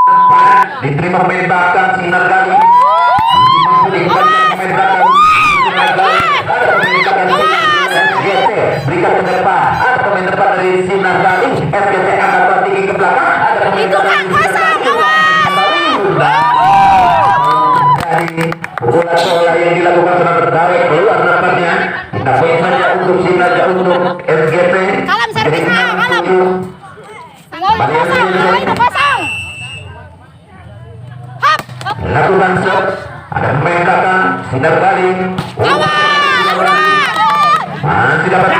diterima pemain belakang Sinar Gali. Pemain belakang Sinar Gali. Ada pemain belakang SGT, berikan ke depan. Ada pemain depan dari Sinar Gali. SGT angkat tinggi ke belakang. Ada pemain belakang dari bola yang dilakukan secara berdawet keluar dapatnya. Kita poin saja untuk Sinar untuk SGT. Kalam servisnya, kalam. Kosong. Hap. Lakukan shot. Ada pemain belakang Sinar Gali. Masih dapat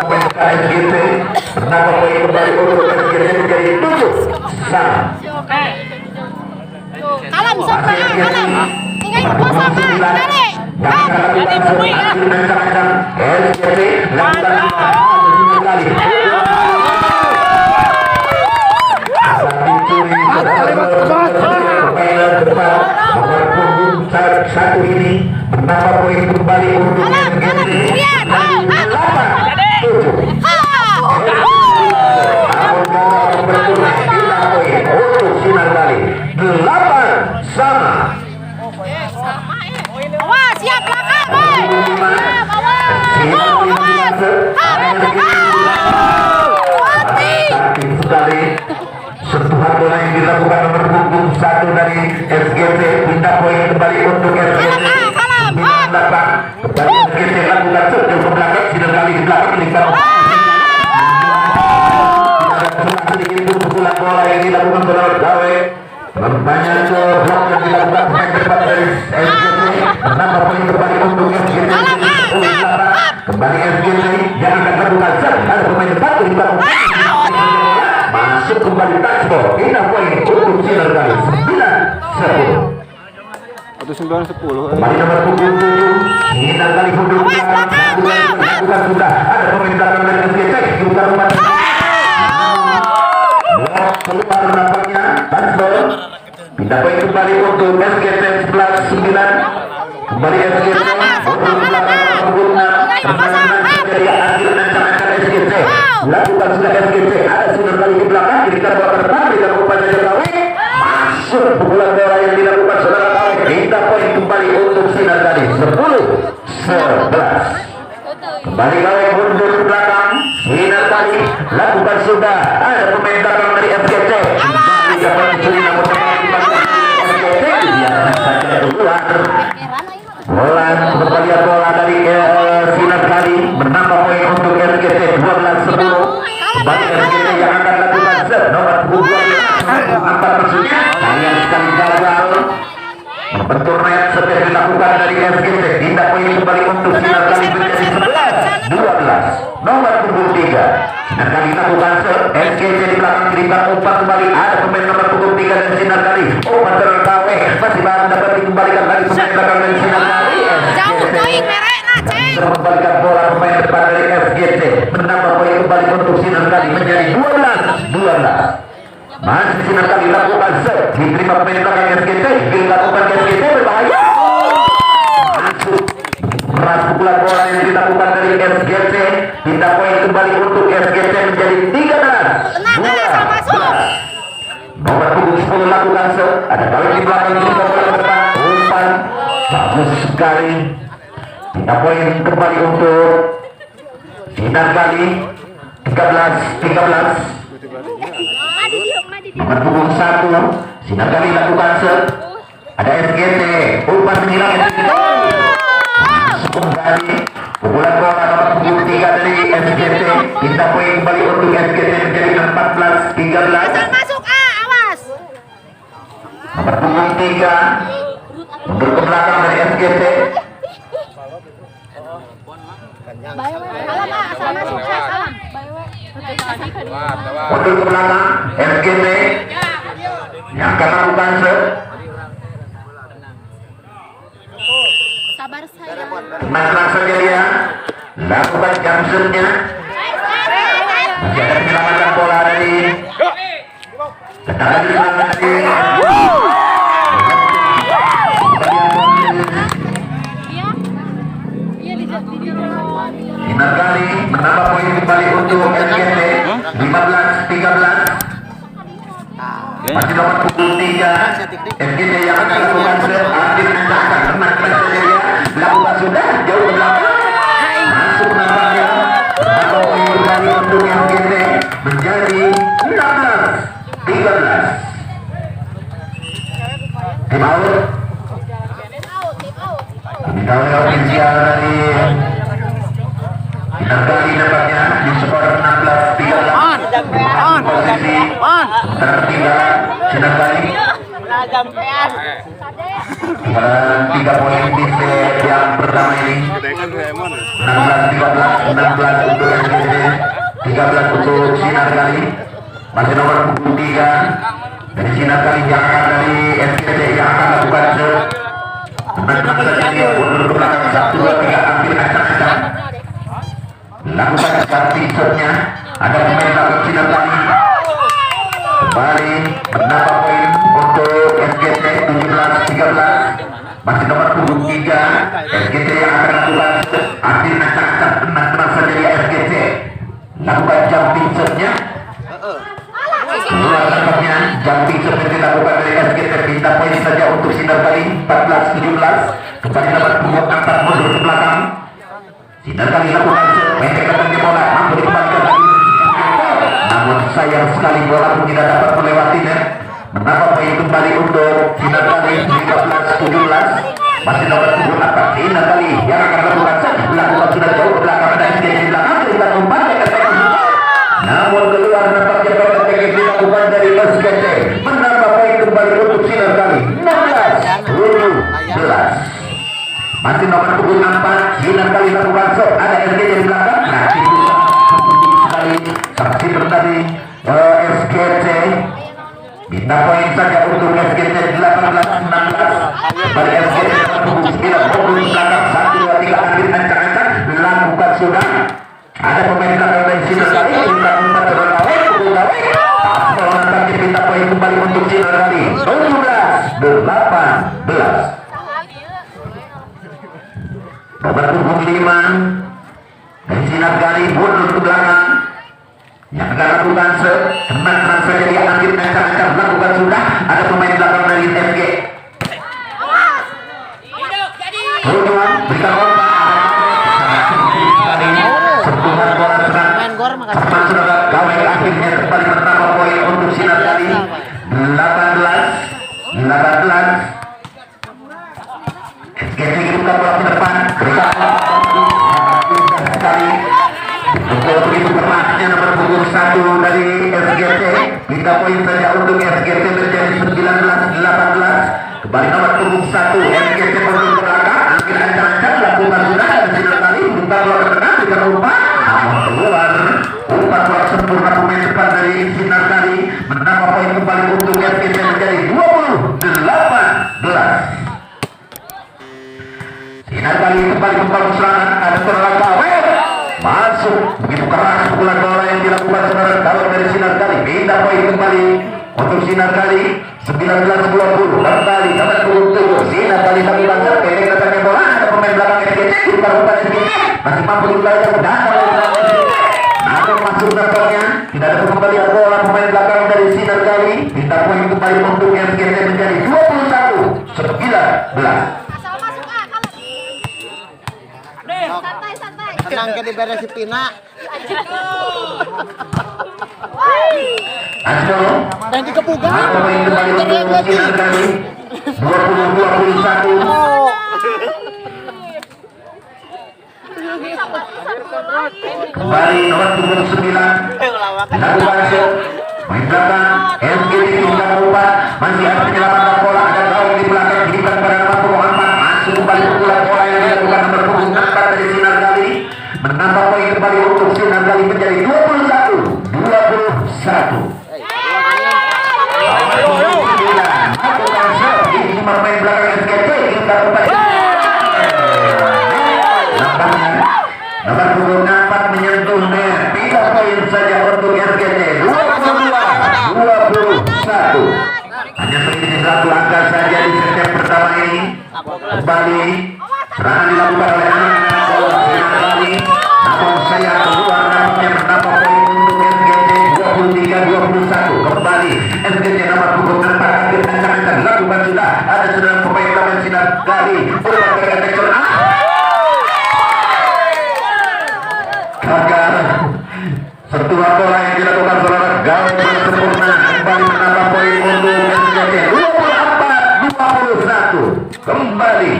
pemain SGT. Bernama poin kembali untuk SGT menjadi 7-sama. Kalam sampai kalam. Tinggal kosong tarik. Hap. Nanti bumi ya. SGT lakukan kali. Satu ini menambah poin kembali untuk Sinar Gali 8 sama. Awas siap belakang, boy. Sekali sentuhan bola yang dilakukan nomor punggung 1 dari SGT, pindah poin kembali untuk SGT. Belakang kembali SGT lakukan sentuh ke belakang. Sinar Gali di belakang lingkar. Sedikit pukulan bola yang dilakukan oleh Dawe. Banyak blok yang dilakukan pemain depan dari SGT. Menambah poin kembali untuk SGT. Kembali SGT yang akan terbuka. Ada pemain depan di belakang. Masuk kembali touchball. Pindah poin untuk Sinar Gali 9-10. Atau 9-10. Kembali nomor punggung 7. Sinar Gali mundur bukan sudah. Ada pemain belakang dari SGT. Juga rumah. Keluar nampaknya touchball. Pindah poin kembali untuk SGT 11-9. Kembali SGT mundur belakang punggung 6. Dari akhir ancaman SGT. Lakukan sudah SGT. Ada Sinar Gali di belakang. Kita bawa ke depan. Kita kepada Jokowi. Masuk pukulan bola yang dilakukan saudara Kawi. Pindah poin kembali untuk Sinar Gali 10-11. Kembali Kawi mundur ke belakang. Sinar Gali lakukan sudah. Ada pemain belakang dari SGT. Kembali dapat dicuri namun SGT biarkan saja keluar. Bola kembalian bola dari Sinar Gali menambah poin untuk SGT 12-10. Kembali SGT yang akan lakukan set nomor 12 empat maksudnya sayang sekali gagal. Bentuk net seperti dilakukan dari SGT. Tindak poin kembali untuk Sinar Gali menjadi 11-12. Nomor punggung 3. Sinar Gali lakukan set. SGT di belakang terimbang umpan kembali. Ada pemain nomor punggung 3 dari Sinar Gali. Umpan terkawe masih baru dapat dikembalikan lagi pemain belakang dari Sinar Gali. Jauh going merek nak ceng. Mengembalikan bola pemain depan dari SGT. Menambah poin kembali untuk Sinar Gali menjadi 12-12. Masih Sinar Gali lakukan set. Diterima pemain belakang SGT. Dilakukan SGT berbahaya. Masuk. Meras pukulan bola yang dilakukan dari SGT. Pindah poin kembali untuk SGT menjadi 13. Tenang, masuk. Nomor punggung 10 lakukan set. Ada balik di belakang juga bola ke depan. Umpan. Bagus sekali. Pindah poin kembali untuk Sinar Gali 13-13. Nomor punggung 1 Sinar Gali lakukan set. Ada SGT. Umpan menghilang masuk kembali. Pukulan bola nomor punggung 3 dari SGT. Pindah poin kembali untuk SGT menjadi 14-13. Masuk awas. Nomor punggung 3 mundur ke belakang dari SGT. Salam asal masuk salam. Mundur ke belakang SGT yang akan melakukan set. Sabar saya. Tenang saja dia. Lakukan jam setnya. Masih ada penyelamatan bola dari Ketahuan Sinar Gali menambah poin kembali untuk SGT 15-13. Masih nomor punggung 3 FGD yang akan lakukan sehabis ancang tenang saja ya. Lakukan sudah jauh ke belakang. Masuk nampaknya. Atau kembali untuk FGD menjadi 16-13. Tim out. Kita lewat inisial dari kita kali nampaknya di skor 16-13. Posisi tertinggal Sinar Kali. Dan 3 poin di set yang pertama ini. 16-13, 16 untuk SGD, 13 untuk Sinar Kali. Masih nomor punggung 3 dari Sinar Kali yang akan dari SGD yang akan lakukan set. Menang saja dia mundur ke belakang 1, 2, 3 ambil acak-acak. Lakukan starting shotnya. Ada pemain belakang Sinar Kali. Kembali menambah poin untuk SGT 17-13. Masih nomor punggung 3 SGT yang akan lakukan ambil acak-acak. Tenang saja dia SGT. Lakukan jumping shotnya. Luar nampaknya jumping shot yang dilakukan dari SGT. Minta poin saja untuk Sinar Kali 14-17. Kembali nomor punggung 4 mundur ke belakang. Sinar Kali lakukan shot pendekkan di bola mampu dikembalikan lagi. Namun sayang sekali bola pun tidak dapat melewati net. Menambah poin kembali untuk Sinar Kali 15-17. Masih nomor punggung 4 Sinar Kali yang akan lakukan shot. Lakukan sudah jauh ke belakang dan SGT di belakang berikan umpan namun keluar nampaknya PKTG dilakukan dari SGT. Menambah poin kembali untuk Sinar Kali 16-17. Masih nomor punggung 4 Sinar Kali lakukan shot. Ada SGT di belakang. Nah itu sekali saksi tadi SGT minta poin saja untuk SGT 18-16. Bagi SGT nomor punggung 9 punggung belakang 1, 2, 3 ambil ancang-ancang. Lakukan sudah. Ada pemain belakang dari Sinar Kali. Minta umpan terlalu pukul gawe. Asal nampaknya minta poin kembali untuk Sinar Kali 17-18. Nomor punggung 5 dari Sinar Kali mundur ke belakang. Yang akan lakukan tenang saja dia ambil ancang-ancang. Lakukan sudah. Ada pemain belakang dari FG. Tujuan berikan umpan. Sentuhan bola serang. Masuk gawai akhirnya kembali menambah poin untuk Sinar Kali 18-18. SGT buka bola ke depan. Berikan sekali. Begitu kerasnya nomor punggung 1 dari SGT. Minta poin saja untuk SGT menjadi 19-18. Kembali nomor punggung 1 SGT mundur ke belakang. Ambil ancang-ancang lakukan sudah dan Sinar Kali buka bola ke tengah berikan umpan. Namun keluar umpan bola sempurna pemain depan dari Sinar Kali. Menambah poin kembali untuk SGT menjadi 20-18. Sinar Kali kembali membangun serangan. Ada serangan gawe. Masuk begitu keras pukulan bola yang dilakukan saudara gawang dari Sinar Kali. Minta poin kembali untuk Sinar Kali 19-20. Kembali nomor punggung 7 Sinar Kali lakukan pendek datangnya bola. Ada pemain belakang SGT. Umpan SGT masih mampu dikembalikan ke belakang. Namun masuk nampaknya tidak ada pengembalian bola pemain belakang dari Sinar Kali. Minta poin kembali untuk SGT menjadi 21-19. Tenang ke diberes si Pina. Asto Dan dikepugan. pemain kembali untuk Sinar Kali 20-21. Kembali nomor punggung 9 dilakukan shot. Main belakang SGT tinggal umpan. Masih ada penyelamatkan bola. Ada gawang di belakang diberikan pada nomor punggung 4. Masuk kembali pukulan bola yang dilakukan nomor punggung 4 dari Sinar Kali. Menambah poin kembali untuk Sinar Kali menjadi 21-21. Ini pemain belakang SGT tinggal umpan. Nomor punggung 4 menyentuh net. 3 poin saja untuk SGT. 22-21. Hanya selisih 1 angka saja di set pertama ini. Kembali serangan dilakukan oleh anak Sinar Kali. Namun saya keluar nampaknya menambah poin untuk SGT 23-21 kembali SGC nomor punggung 4 akhir ancang-ancang lakukan sudah ada saudara pemain lawan sinar kali berbagai tekor gagal sentuhan bola yang dilakukan saudara gawang sempurna kembali menambah poin untuk SGC 24-21 kembali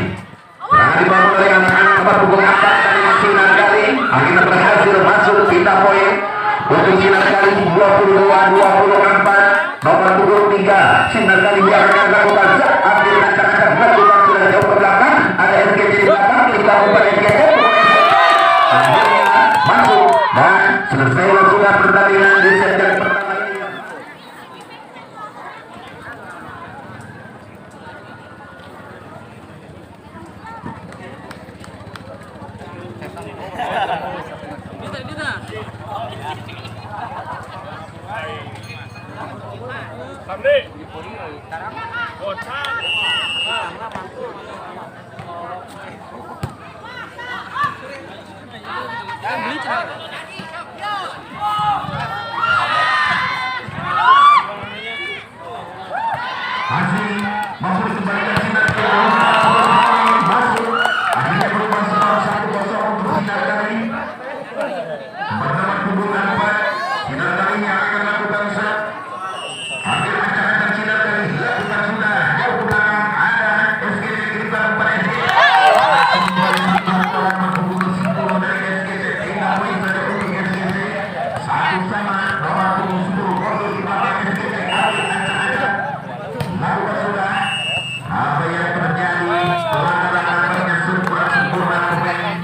yang dibangun oleh anak-anak nomor punggung 4 dari sinar kali akhirnya berhasil masuk pindah poin untuk sinar kali 22-24 nomor punggung 3 sinar kali yang akan lakukan ambil ancang-ancang lakukan sudah jauh ke belakang ada SGC di belakang kita umpan SGC akhirnya masuk dan selesai sudah pertandingan di set yang pertama ini. Masih mampu dikembalikan sinar masuk akhirnya berubah skor 1-0 untuk sinar kali berteman punggung 4 sinar kali yang akan lakukan set ambil ancang-ancang sinar kali lakukan sudah jauh ke belakang ada SGC kita umpan SGC punggung 10 dari SGC 3 poin saja untuk SGC satu sama nomor punggung 10 untuk di belakang SGC ambil ancang-ancang lakukan sudah apa yang terjadi pelanggaran nampaknya sempurna pemain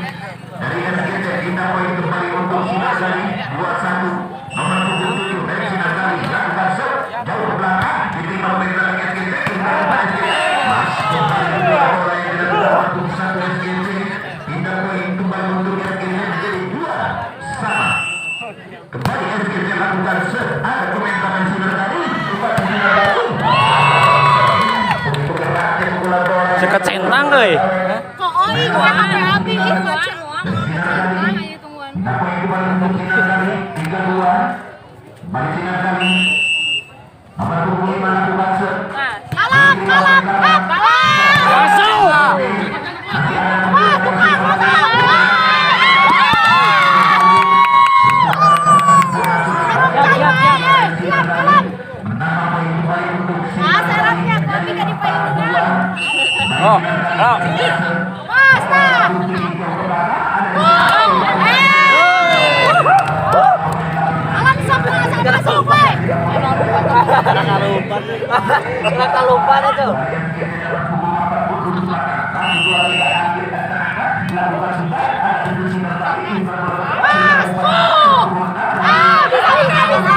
dari SGC kita poin kembali untuk sinar kali 21 nomor punggung 7 dari sinar kali lakukan set jauh ke belakang diterima oleh belakang SGC kita umpan SGC masih kembali bola yang dilakukan untuk satu SGC kita poin kembali untuk SGC menjadi 2 sama kembali SGC lakukan set ada pemain belakang sinar kali umpan sinar kali Dekat centang euy. Kok oi gua HP ih baca uang. Ayo tungguan. Napoin kembali untuk sinar kali 3-2 balik sinar kali nomor punggung 5 lakukan set Kalap, kalap, kalap. Masuk. Wah, bukan, bukan. Siap, kalap. menambah poin kembali untuk Ah, serapnya kopi gak dipainkan. Oh, oh. Mas, nah. Alam sok masuk, weh. Kalupan itu. Masuk. Ah, bisa, bisa, bisa.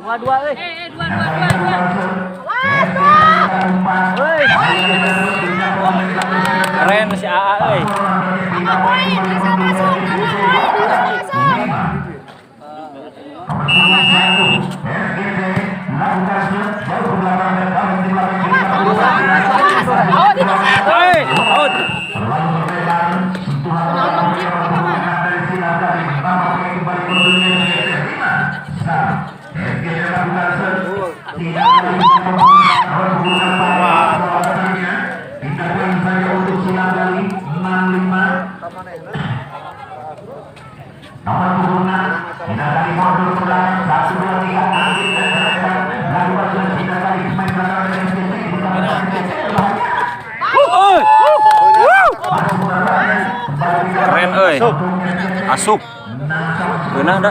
Dua-dua euy. Dua. Keren si AA euy. Tambah poin, asal masuk, tambah poin, asal masuk. Hei, out. Nomor punggung 6 sinar kali mundur ke belakang 1, 2, 3 ambil lakukan sudah sinar kali main belakang dari SGC bukan SGC Keren euy. Asup. Beunah da.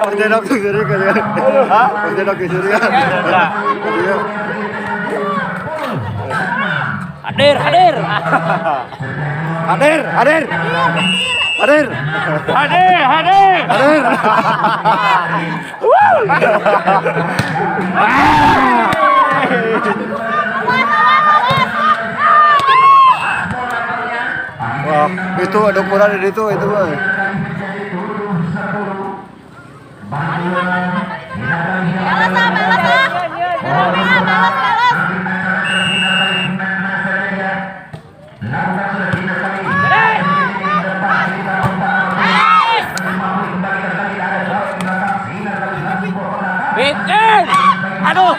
Pagdedok tuh jadi kalian. Hah? Pagdedok jadi kan. Hadir. Hadir. Hadir. Wah, itu ada ukuran di itu mah. Bikin. Aduh.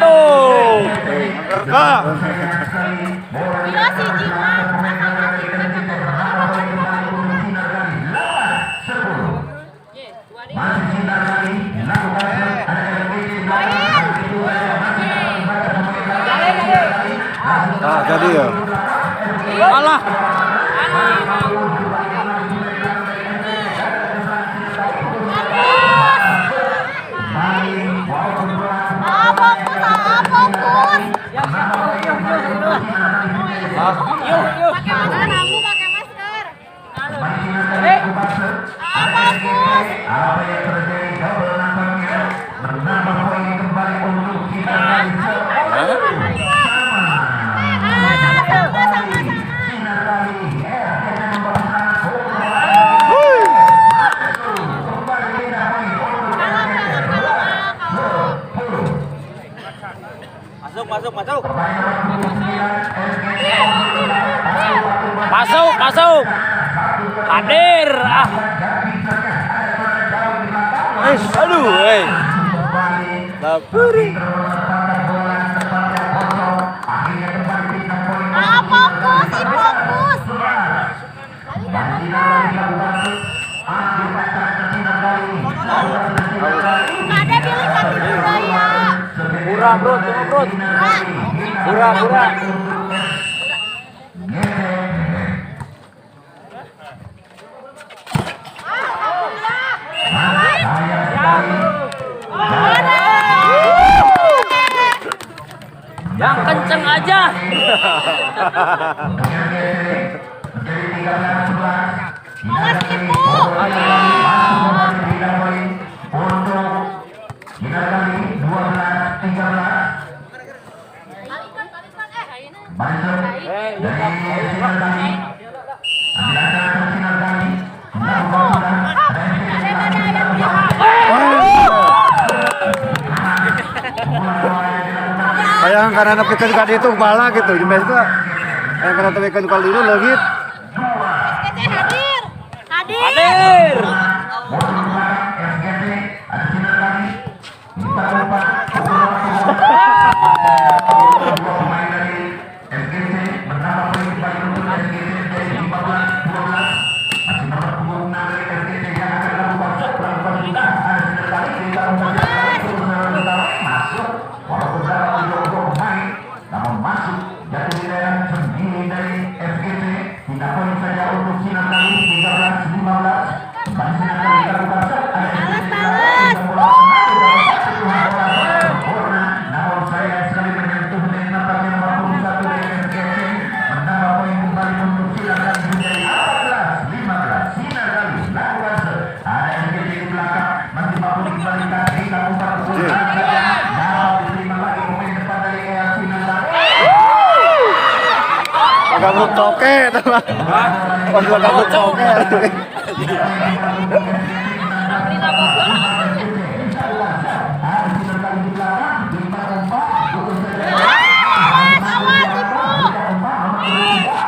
Nah, jadi ya. Alah. Apa yang terjadi double nampaknya menambah poin kembali untuk kita. Masuk. Hadir. Aduh, Lapuri. Fokus. Ada pilih hati budaya. Murah, bro. Murah. Yang kenceng aja. Awas ibu. Kayak karena napikan kali itu kepala gitu, di mes itu. Yang karena napikan kali itu legit. Hadir. Gabung toke, teman. Pas gua gabung toke. Awas, ibu.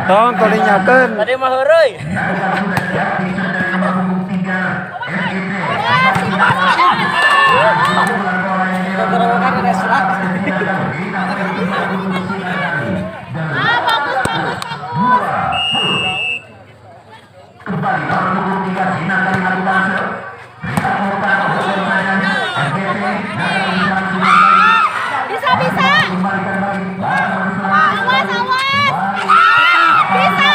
Tong tadi nyakeun. Tadi mah heureuy. Kembali nomor punggung 3 Sinar dari Madu Bangsa. Bisa. Awas. Bisa.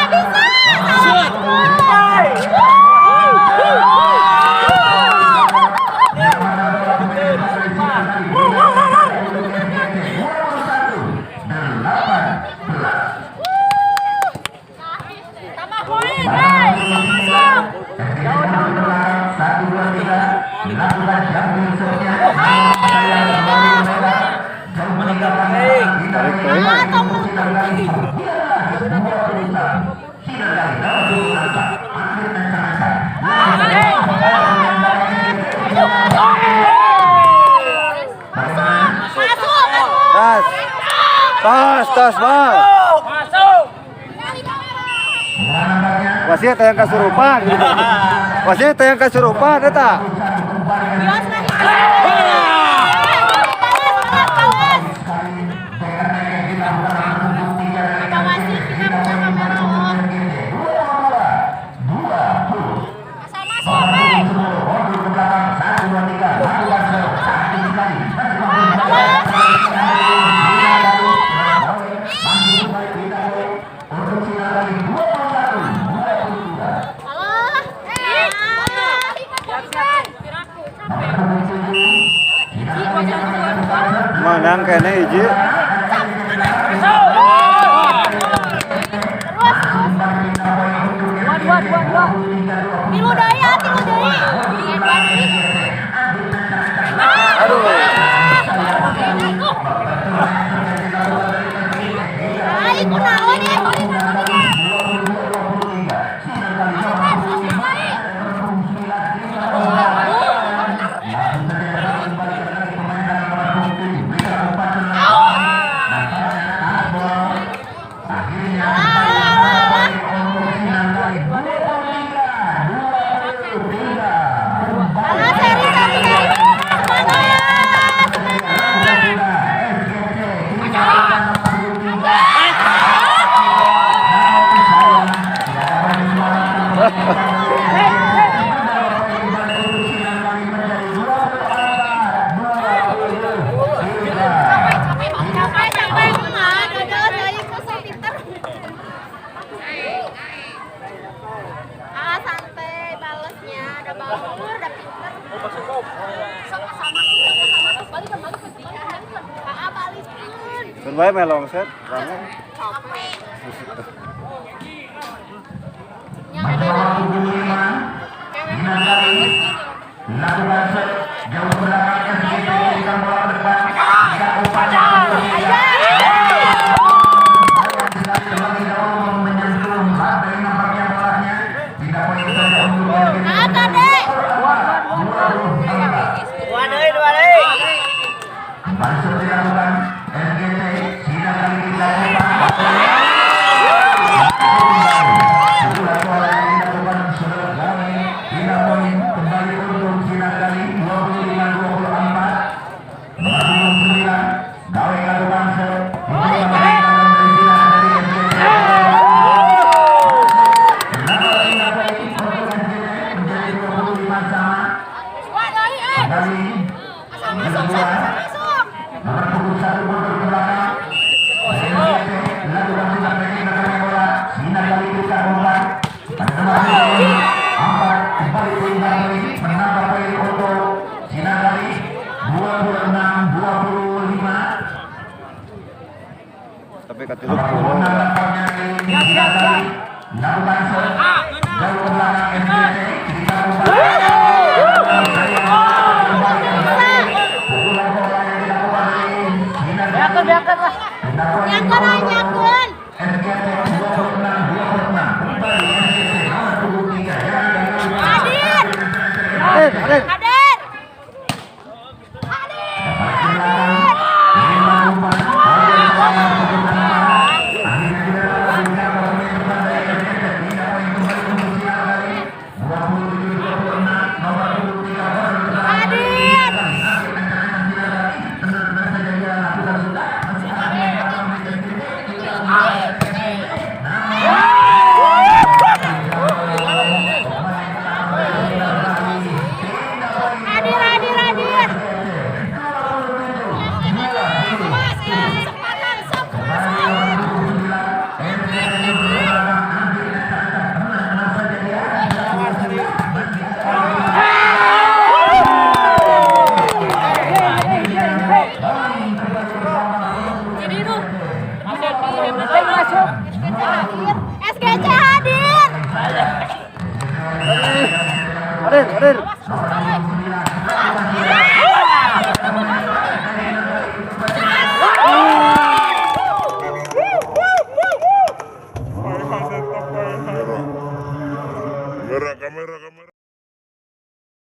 Tambah poin, masuk. 1, 2, 3 dilakukan jumping shotnya. Jauh meninggalkan Tarik poin. Tas, bal. Masuk. Wasit yang kasurupan. Wasit yang kasurupan eta. Menang kene hiji. Tilu deui. Aduh. Ai kunaon ya? Santai balesnya, ada bagus, ada pinter. Sama-sama balik ke dia. Baliskeun. Mun bae melong set. Rame. Capek. Lakukan set jauh belakang SGT berikan bola ke depan. Tidak upaya. Terlebih dahulu menyentuh lantai nampaknya bolanya. Tidak poin saja untuk SGT. Ada deh. Dua deui. Kembali set dilakukan SGT. Sinar kali dilakukan. Sebuah bola yang dilakukan sudah kali. Tidak poin kembali untuk Sinar kali 25-24. Nomor 9 Gawe Kadu Bangsa. Tapi katiluk dulu. Nyangkut.